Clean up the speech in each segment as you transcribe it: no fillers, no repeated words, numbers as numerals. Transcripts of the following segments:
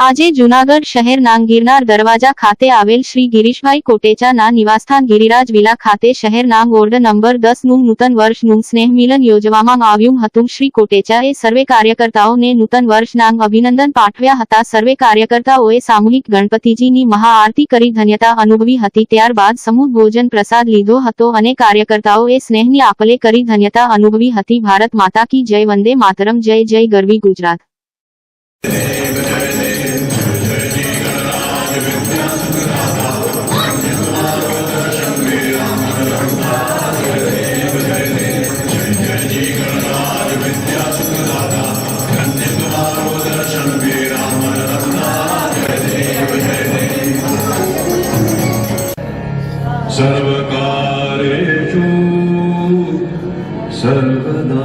આજે જૂનાગઢ શહેરના ગિરનાર દરવાજા ખાતે આવેલ શ્રી ગિરીશભાઈ કોટેચાના નિવાસસ્થાન ગિરિરાજ વિલા ખાતે શહેરના વોર્ડ નંબર 10 નું નૂતન વર્ષનું સ્નેહ મિલન યોજવામાં આવ્યું હતું। શ્રી કોટેચાએ સર્વે કાર્યકર્તાઓને નૂતન વર્ષના અભિનંદન પાઠવ્યા હતા। સર્વે કાર્યકર્તાઓએ સામૂહિક ગણપતિજીની મહાઆરતી કરી ધન્યતા અનુભવી હતી। ત્યારબાદ સમૂહ ભોજન પ્રસાદ લીધો હતો અને કાર્યકર્તાઓએ સ્નેહની આપલે કરી ધન્યતા અનુભવી હતી। ભારત માતા કી જય, વંદે માતરમ, જય જય ગરવી ગુજરાત। सर्वकारेषु सर्वदा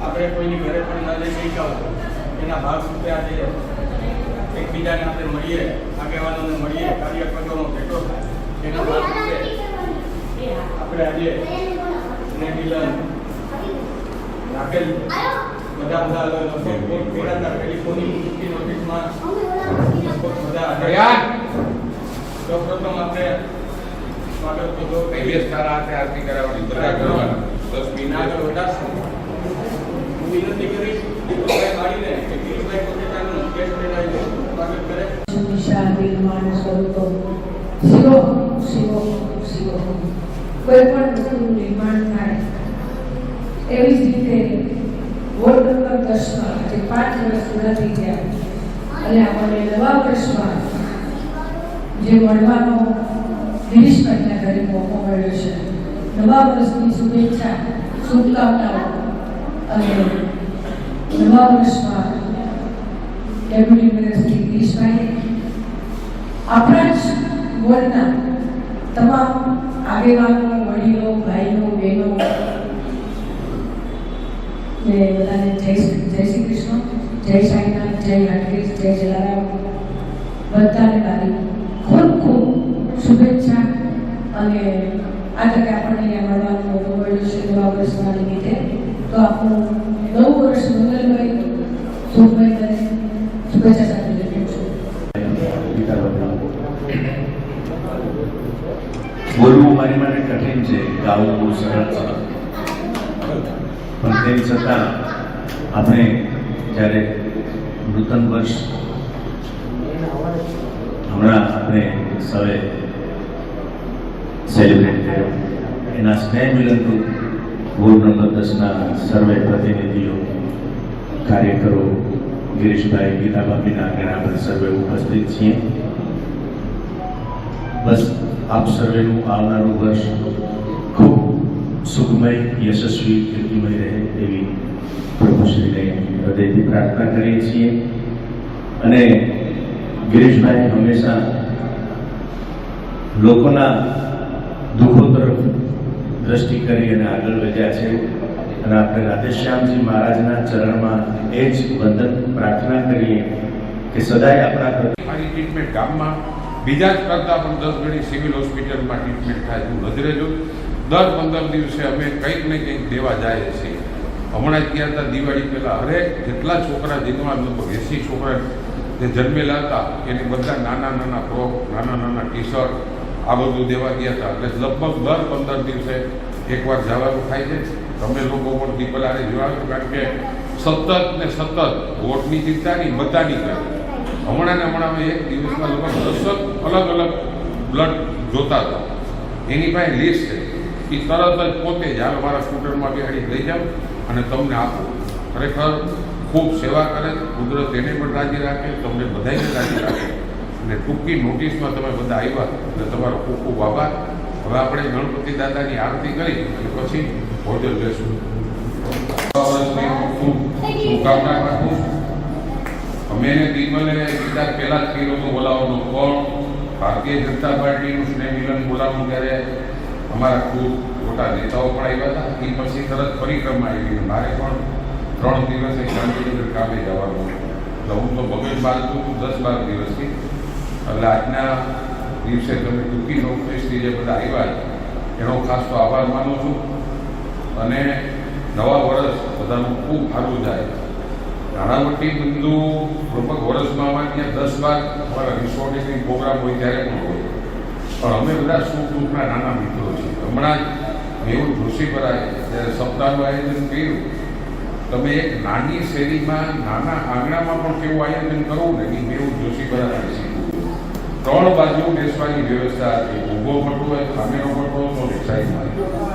આપણે કોઈની ઘરે પણ ન લઈ શક્યા હોય એના ભાગરૂપે આજે એકબીજાને આપણે મળીએ, આગેવાનોને મળીએ, કાર્યકર્તાઓનો ભેટો થાય એના ભાગરૂપે આપણે આજે સ્નેહ મિલન રાખેલ બધા પેલાના ટેલિફોનિક નોટિસમાં બધા સૌપ્રથમ આપણે સ્વાગત કરતો પહેલી સારા હાથે આરતી કરાવવાની બધા કરવાના 10 મિનિટ આગળ વધારશે। વિનંતી કરીશ દીપકભાઈ બાળીને કે ગિરીશભાઈ કોટેચાનું કેસ લેનાઈ સ્વાગત કરે। શાંતિ માનસ સ્વરૂપ શિવો શિવો શિવો કોઈ પણ વસ્તુનું નિર્માણ થાય એવી જ રીતે વોર્ડ નંબર 10માં આજે 5 વર્ષ પૂરા થઈ ગયા અને આપણને નવા વર્ષમાં જે મળવાનો ગિરીશભાઈના ઘરે મોકો મળ્યો છે, નવા વર્ષની શુભેચ્છા, શુભકામનાઓ અને નવા વર્ષમાં ડેપ્યુટી મેયર શ્રી ગિરીશભાઈ આપણા જ વોર્ડના તમામ આગેવાનો, વડીલો, ભાઈઓ, બહેનો ને બધાને જય શ્રી કૃષ્ણ, જય સાંઈનાથ, જય હાટકેશ, જય જલારામ. બધાને મારી ખૂબ ખૂબ શુભેચ્છા. અને આ તકે આપણને અહીંયા મળવાનો મોકો મળ્યો છે નવા વર્ષના નિમિત્તે. તો આપણું નવું વર્ષ મંગલમય, શુભમય બને. શુભેચ્છા સાથે લખું છું. બોલવું મારી માટે કઠિન છે, ગાવું બહુ સરળ છે, પણ તેમ છતાં આપણે જ્યારે નૂતન વર્ષ હમણાં આપણે સૌએ સેલિબ્રેટ કર્યો, એના સ્નેહ મિલનનું વોર્ડ નંબર 10ના સર્વે પ્રતિનિધિઓ, કાર્યકરો, ગિરીશભાઈ, ગીતાભાભીના આગળ આપણે સર્વે ઉપસ્થિત છીએ. બસ આપ સર્વેનું આવનારું વર્ષ ખૂબ સુખમય, યશસ્વી, કીર્તિમય રહે એવી પ્રભુશ્રીને હૃદયથી પ્રાર્થના કરીએ છીએ. અને ગિરીશભાઈ હંમેશા લોકોના દુઃખો તરફ દ્રષ્ટિ કરી અને આગળ વધ્યા છે. અને આપણે રાધેશ્યામજી મહારાજના ચરણમાં એ જ વંદન પ્રાર્થના કરીએ કે સદાય આપણા મારી ટ્રીટમેન્ટ ગામમાં બીજા જ કરતાં પણ 10 ગણી સિવિલ હોસ્પિટલમાં ટ્રીટમેન્ટ થાય છે. નજરે જો દર 15 દિવસે અમે કંઈક ને કંઈક દેવા જાય છીએ. હમણાં જ ગયા હતા દિવાળી પહેલાં, હરેક જેટલા છોકરા જન્મા લગભગ 80 છોકરા જે જન્મેલા હતા એને બધા નાના નાના ફ્રોક, નાના નાના ટી શર્ટ આ બધું દેવા ગયા હતા. એટલે લગભગ દર 15 દિવસે એકવાર જવાનું થાય છે. તમે લોકો પણ દીપલાને જોવાનું, કારણ કે સતત ને સતત વોટની ચિંતા નહીં, બધાની કરે. હમણાં એક દિવસમાં લગભગ 10 અલગ અલગ બ્લડ જોતા હતા. એની પાસે લિસ્ટ છે. એ તરત જ પોતે જ હાલ મારા સ્કૂટરમાં બેહાડી લઈ જાઓ અને તમને આપો. ખરેખર ખૂબ સેવા કરે. કુદરત એને પણ રાજી રાખે, તમને બધાને રાજી રાખે. અને ટૂંકી નોટિસમાં તમે બધા આવ્યા એટલે તમારો ખૂબ ખૂબ આભાર. હવે આપણે ગણપતિ દાદાની આરતી કરી અને પછી ભોજન લેશું. ખૂબ શુભકામના પાઠવું છું. અમે એને દિલમલે વિચાર પહેલાં જ કર્યો હતો બોલાવવાનો, પણ ભારતીય જનતા પાર્ટીનું સ્નેહ મિલન બોલાવવાનું ત્યારે અમારા ખૂબ મોટા નેતાઓ પણ આવ્યા હતા. એ પછી તરત પરિક્રમા આવી. મારે પણ 3 દિવસે ગાંધીનગર કામે જવાનું. એટલે હું તો મગજ બાંધું 10-12 દિવસથી. એટલે આજના દિવસે તમે ટૂંકી નોટિસથી જે બધા આવ્યા એનો ખાસ તો આભાર માનું છું. અને નવા વર્ષ બધાનું ખૂબ સારું જાય. નાણાવટી બંધુ લગભગ વર્ષમાં અમારે ત્યાં 10-12 અમારા રિસોર્ટની પ્રોગ્રામ હોય ત્યારે પણ હોય. પણ અમે બધા સુખ દુઃખના નાના મિત્રો છીએ. હમણાં જ મેહુલ જોશીપરાએ જ્યારે સપ્તાહનું આયોજન કર્યું, તમે એક નાની શેરીમાં નાના આંગણામાં પણ કેવું આયોજન કરવું ને એ મેહુલ જોશીપરાને શીખવું. 3 બાજુ બેસવાની વ્યવસ્થા હતી. ઊભો પટ્ટો હોય, સામેનો પટ્ટો હતો ને સાઈડમાં.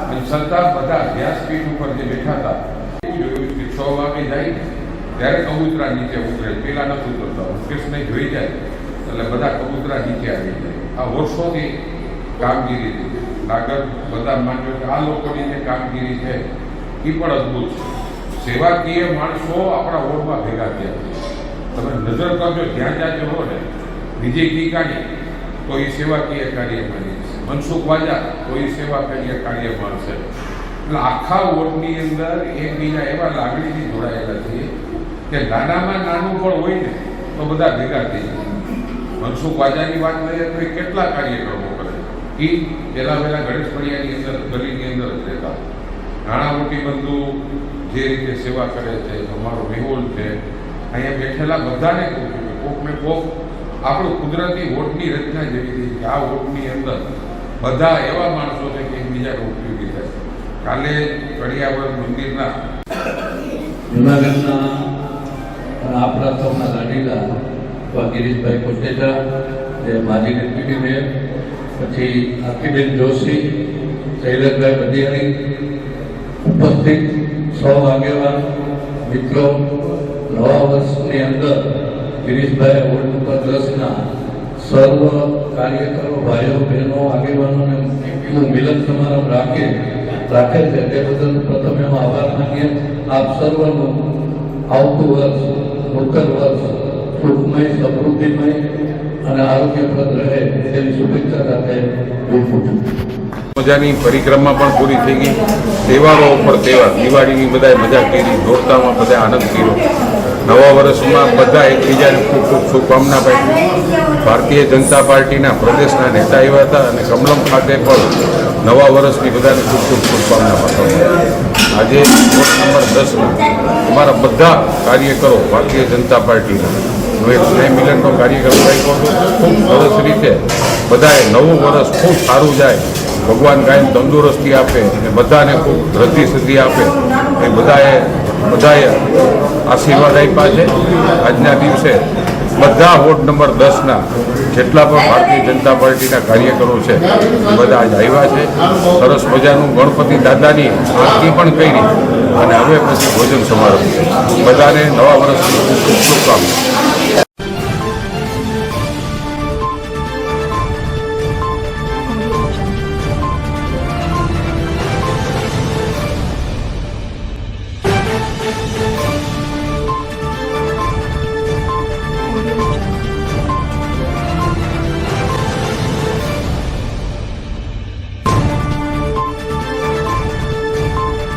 અને છતાં બધા વ્યાસપીઠ ઉપર જે બેઠા હતા એવું જોયું કે 6 વાગે જાય ત્યારે કબૂતરા નીચે ઉતરે. પેલા નથી ઉતરતા, મુકેશને જોઈ જાય એટલે બધા કબૂતરા નીચે આવી જાય. આ વર્ષોથી કામગીરી હતી. નાગર બધા માન્યો કે આ લોકોની જે કામગીરી છે એ પણ અદ્ભુત છે. સેવાકીય માણસો આપણા વોર્ડમાં ભેગા થયા. તમે નજર કરજો, જ્યાં જ્યાં જો ને વિજય ટીકાણી તો એ સેવાકીય કાર્ય માની છે, મનસુખ વાજા તો એ સેવાકીય કાર્ય માનશે. એટલે આખા વોર્ડની અંદર એકબીજા એવા લાગણીથી જોડાયેલા છીએ કે નાનામાં નાનું પણ હોય ને તો બધા ભેગા થઈ જાય. મનસુખ વાજાની વાત લઈએ તો એ કેટલા કાર્યક્રમો કરે. એ પહેલાં ગણેશ ફળિયાની અંદર, ગલીની અંદર જ રહેતા. નાના મોટી બંધુ જે રીતે સેવા કરે છે, અમારો મેહુલ છે, અહીંયા બેઠેલા બધાને કહું છું કે કોકને કોક આપણું કુદરતી વોટની રચના જેવી થઈ કે આ વોટની અંદર બધા એવા માણસો છે કે એકબીજાને ઉપયોગી થાય. કાલે કડિયાવર મંદિરના જૂનાગઢના આપણા સૌના લાડીલા ગિરીશભાઈ કોટેચા, જે માજી ડેપ્યુટી મેયર, પછી આરતીબેન જોશી, શૈલેષભાઈ બધિયાણી, ઉપસ્થિત 100 આગેવાન મિત્રો, નવા વર્ષની અંદર ગિરીશભાઈ વોર્ડ નંબર 10ના સર્વ કાર્યકરો, ભાઈઓ બહેનો, આગેવાનોને હું મિલન સમારંભ રાખે છે તે બદલ પ્રથમ એનો આભાર માનીએ. આપ સર્વનું આવતું વર્ષ, નૂતન વર્ષ સુખમય, સમૃદ્ધિમય અને આરોગ્યપ્રદ રહે તેવી શુભેચ્છા સાથે વિરમું છું. મજાની પરિક્રમા પણ પૂરી થઈ ગઈ. તહેવારો ઉપર તહેવાર, દિવાળીની બધાએ મજા કરી, દોડતામાં બધા આનંદ કર્યો. નવા વર્ષમાં બધા એકબીજાને ખૂબ ખૂબ શુભકામના પાઠવી. ભારતીય જનતા પાર્ટીના પ્રદેશના નેતા આવ્યા હતા અને કમલમ ખાતે પણ નવા વર્ષની બધાને ખૂબ ખૂબ શુભકામના પાઠવી. આજે વોર્ડ નંબર 10 અમારા બધા કાર્યકરો ભારતીય જનતા પાર્ટીના હવે સ્નેહ મિલનનો કાર્યક્રમ રાખ્યો હતો. ખૂબ સરસ રીતે બધાએ નવું વર્ષ ખૂબ સારું જાય, ભગવાન કાયમ તંદુરસ્તી આપે અને બધાને ખૂબ વૃદ્ધિ સિદ્ધિ આપે એ બધાએ આશીર્વાદ આપ્યા છે. આજના દિવસે બધા વોર્ડ નંબર 10ના જેટલા પણ ભારતીય જનતા પાર્ટીના કાર્યકરો છે એ બધા આજ આવ્યા છે. સરસ મજાનું ગણપતિ દાદાની આરતી પણ કરી અને હવે પછી ભોજન સમારંભ. બધાને નવા વર્ષની ખૂબ ખૂબ શુભકામના.